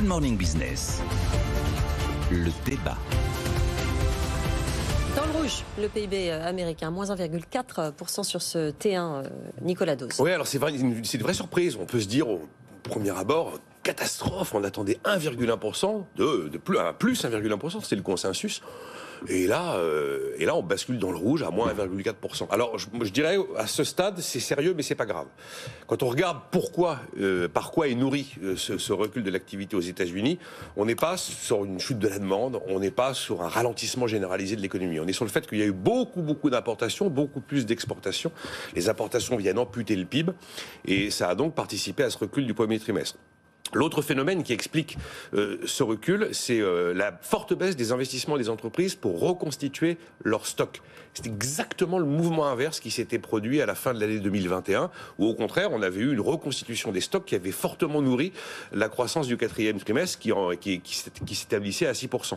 Good Morning Business. Le débat. Dans le rouge, le PIB américain, moins 1,4% sur ce T1, Nicolas Dose. Oui, alors c'est une vraie surprise. On peut se dire, au premier abord, catastrophe. On attendait 1,1%, plus 1,1%, c'était le consensus. Et là, on bascule dans le rouge à moins 1,4%. Alors, je dirais, à ce stade, c'est sérieux, mais c'est pas grave. Quand on regarde par quoi est nourri ce recul de l'activité aux États-Unis, on n'est pas sur une chute de la demande, on n'est pas sur un ralentissement généralisé de l'économie. On est sur le fait qu'il y a eu beaucoup d'importations, beaucoup plus d'exportations. Les importations viennent amputer le PIB, et ça a donc participé à ce recul du premier trimestre. L'autre phénomène qui explique ce recul, c'est la forte baisse des investissements des entreprises pour reconstituer leur stock. C'est exactement le mouvement inverse qui s'était produit à la fin de l'année 2021, où au contraire, on avait eu une reconstitution des stocks qui avait fortement nourri la croissance du quatrième trimestre qui s'établissait à 6%.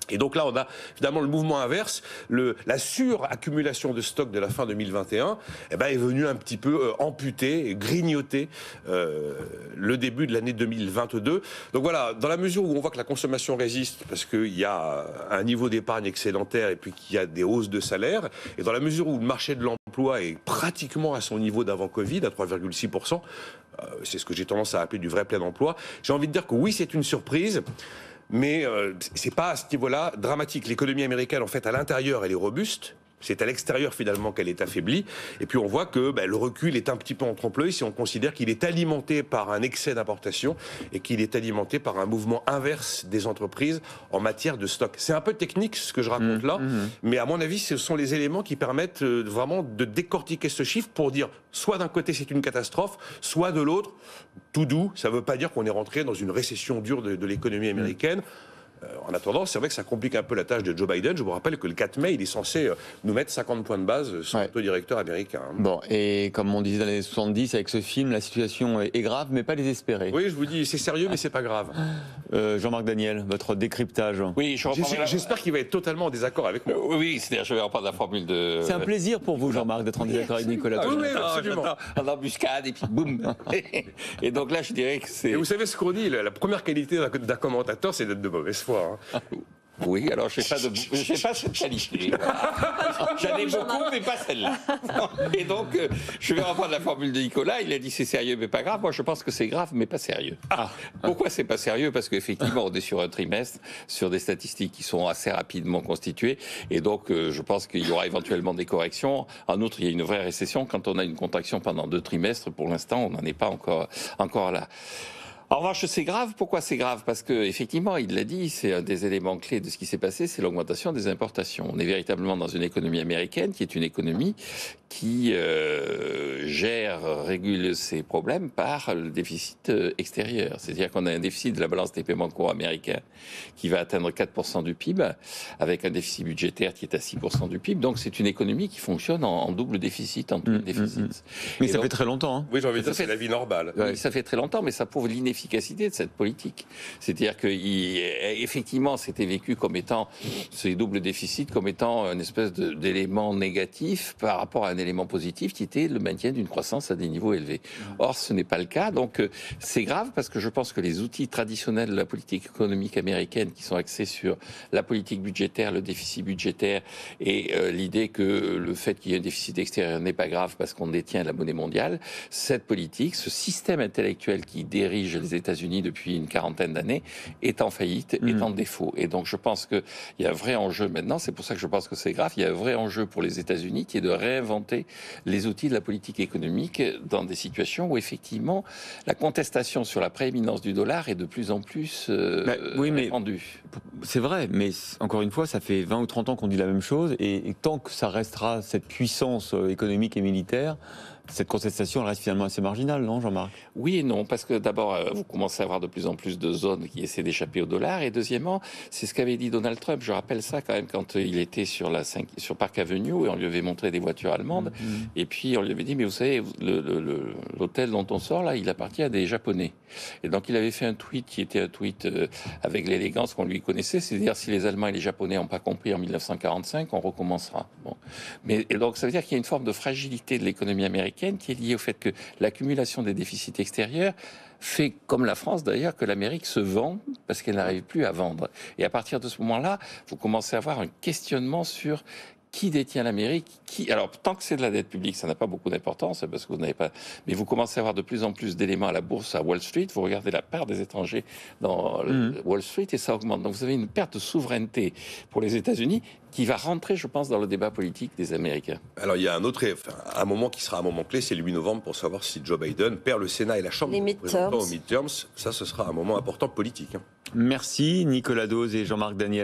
Et donc là, on a finalement le mouvement inverse. La suraccumulation de stocks de la fin 2021 est venue un petit peu amputer, grignoter le début de l'année 2022. Donc voilà, dans la mesure où on voit que la consommation résiste, parce qu'il y a un niveau d'épargne excédentaire et puis qu'il y a des hausses de salaire, et dans la mesure où le marché de l'emploi est pratiquement à son niveau d'avant Covid, à 3,6%, c'est ce que j'ai tendance à appeler du vrai plein emploi, j'ai envie de dire que oui, c'est une surprise. Mais c'est pas à ce niveau-là dramatique. L'économie américaine, en fait, à l'intérieur, elle est robuste. C'est à l'extérieur, finalement, qu'elle est affaiblie. Et puis, on voit que le recul est un petit peu en trompe-l'œil si on considère qu'il est alimenté par un excès d'importation et qu'il est alimenté par un mouvement inverse des entreprises en matière de stock. C'est un peu technique, ce que je raconte là, mais à mon avis, ce sont les éléments qui permettent vraiment de décortiquer ce chiffre pour dire, soit d'un côté, c'est une catastrophe, soit de l'autre, tout doux. Ça ne veut pas dire qu'on est rentré dans une récession dure de l'économie américaine. En attendant, c'est vrai que ça complique un peu la tâche de Joe Biden. Je vous rappelle que le 4 mai, il est censé nous mettre 50 points de base sur le taux directeur américain. Bon, et comme on disait dans les années 70, avec ce film, la situation est grave, mais pas désespérée. Oui, je vous dis, c'est sérieux, mais c'est pas grave. Jean-Marc Daniel, votre décryptage. Oui, j'espère qu'il va être totalement en désaccord avec moi. Oui, c'est-à-dire, je vais reprendre la formule de... C'est un plaisir pour vous, Jean-Marc, d'être en désaccord avec Nicolas. Oui, absolument. En embuscade, et puis boum. Et donc là, je dirais que c'est... Et vous savez ce qu'on dit, la première qualité d'un commentateur, c'est d'être de mauvaise foi. Hein. Oui, alors je n'ai pas cette qualité. J'en ai beaucoup, mais pas celle-là. Et donc, je vais reprendre la formule de Nicolas. Il a dit c'est sérieux, mais pas grave. Moi, je pense que c'est grave, mais pas sérieux. Pourquoi c'est pas sérieux? Parce qu'effectivement, on est sur un trimestre, sur des statistiques qui sont assez rapidement constituées. Et donc, je pense qu'il y aura éventuellement des corrections. En outre, il y a une vraie récession. Quand on a une contraction pendant 2 trimestres, pour l'instant, on n'en est pas encore là. En revanche, c'est grave. Pourquoi c'est grave? Parce que effectivement, il l'a dit, c'est un des éléments clés de ce qui s'est passé, c'est l'augmentation des importations. On est véritablement dans une économie américaine qui est une économie qui régule ses problèmes par le déficit extérieur. C'est-à-dire qu'on a un déficit de la balance des paiements courants américains qui va atteindre 4% du PIB, avec un déficit budgétaire qui est à 6% du PIB. Donc c'est une économie qui fonctionne en double déficit, en double déficit. Mais ça fait très longtemps. Hein. Oui, j'ai envie de dire, c'est la vie normale. Oui, ça fait très longtemps, mais ça prouve l'inefficacité de cette politique. C'est-à-dire que effectivement, c'était vécu comme étant ces doubles déficits, comme étant une espèce d'élément négatif par rapport à un élément positif qui était le maintien d'une croissance à des niveaux élevés. Or, ce n'est pas le cas. Donc, c'est grave parce que je pense que les outils traditionnels de la politique économique américaine qui sont axés sur la politique budgétaire, le déficit budgétaire et l'idée que le fait qu'il y ait un déficit extérieur n'est pas grave parce qu'on détient la monnaie mondiale, cette politique, ce système intellectuel qui dirige les États-Unis depuis une quarantaine d'années est en faillite, est en défaut. Et donc, je pense qu'il y a un vrai enjeu maintenant, c'est pour ça que je pense que c'est grave, il y a un vrai enjeu pour les États-Unis qui est de réinventer les outils de la politique économique dans des situations où effectivement la contestation sur la prééminence du dollar est de plus en plus répandue. C'est vrai, mais encore une fois, ça fait 20 ou 30 ans qu'on dit la même chose et tant que ça restera cette puissance économique et militaire, cette contestation elle reste finalement assez marginale, non Jean-Marc? Oui et non, parce que d'abord, vous commencez à avoir de plus en plus de zones qui essaient d'échapper au dollar, et deuxièmement, c'est ce qu'avait dit Donald Trump, je rappelle ça quand même, quand il était sur Park Avenue, et on lui avait montré des voitures allemandes, et puis on lui avait dit, mais vous savez, l'hôtel dont on sort là, il appartient à des Japonais. Et donc il avait fait un tweet qui était un tweet avec l'élégance qu'on lui connaissait, c'est-à-dire si les Allemands et les Japonais n'ont pas compris en 1945, on recommencera. Bon. Et donc ça veut dire qu'il y a une forme de fragilité de l'économie américaine américaine qui est liée au fait que l'accumulation des déficits extérieurs fait, comme la France d'ailleurs, que l'Amérique se vend parce qu'elle n'arrive plus à vendre. Et à partir de ce moment-là, vous commencez à avoir un questionnement sur qui détient l'Amérique, alors, tant que c'est de la dette publique, ça n'a pas beaucoup d'importance, parce que vous n'avez pas... Mais vous commencez à avoir de plus en plus d'éléments à la bourse, à Wall Street. Vous regardez la part des étrangers dans Wall Street et ça augmente. Donc, vous avez une perte de souveraineté pour les États-Unis qui va rentrer, je pense, dans le débat politique des Américains. Alors, il y a un moment qui sera un moment clé, c'est le 8 novembre, pour savoir si Joe Biden perd le Sénat et la Chambre. Les midterms. Aux midterms. Ça, ce sera un moment important politique. Merci Nicolas Dose et Jean-Marc Daniel.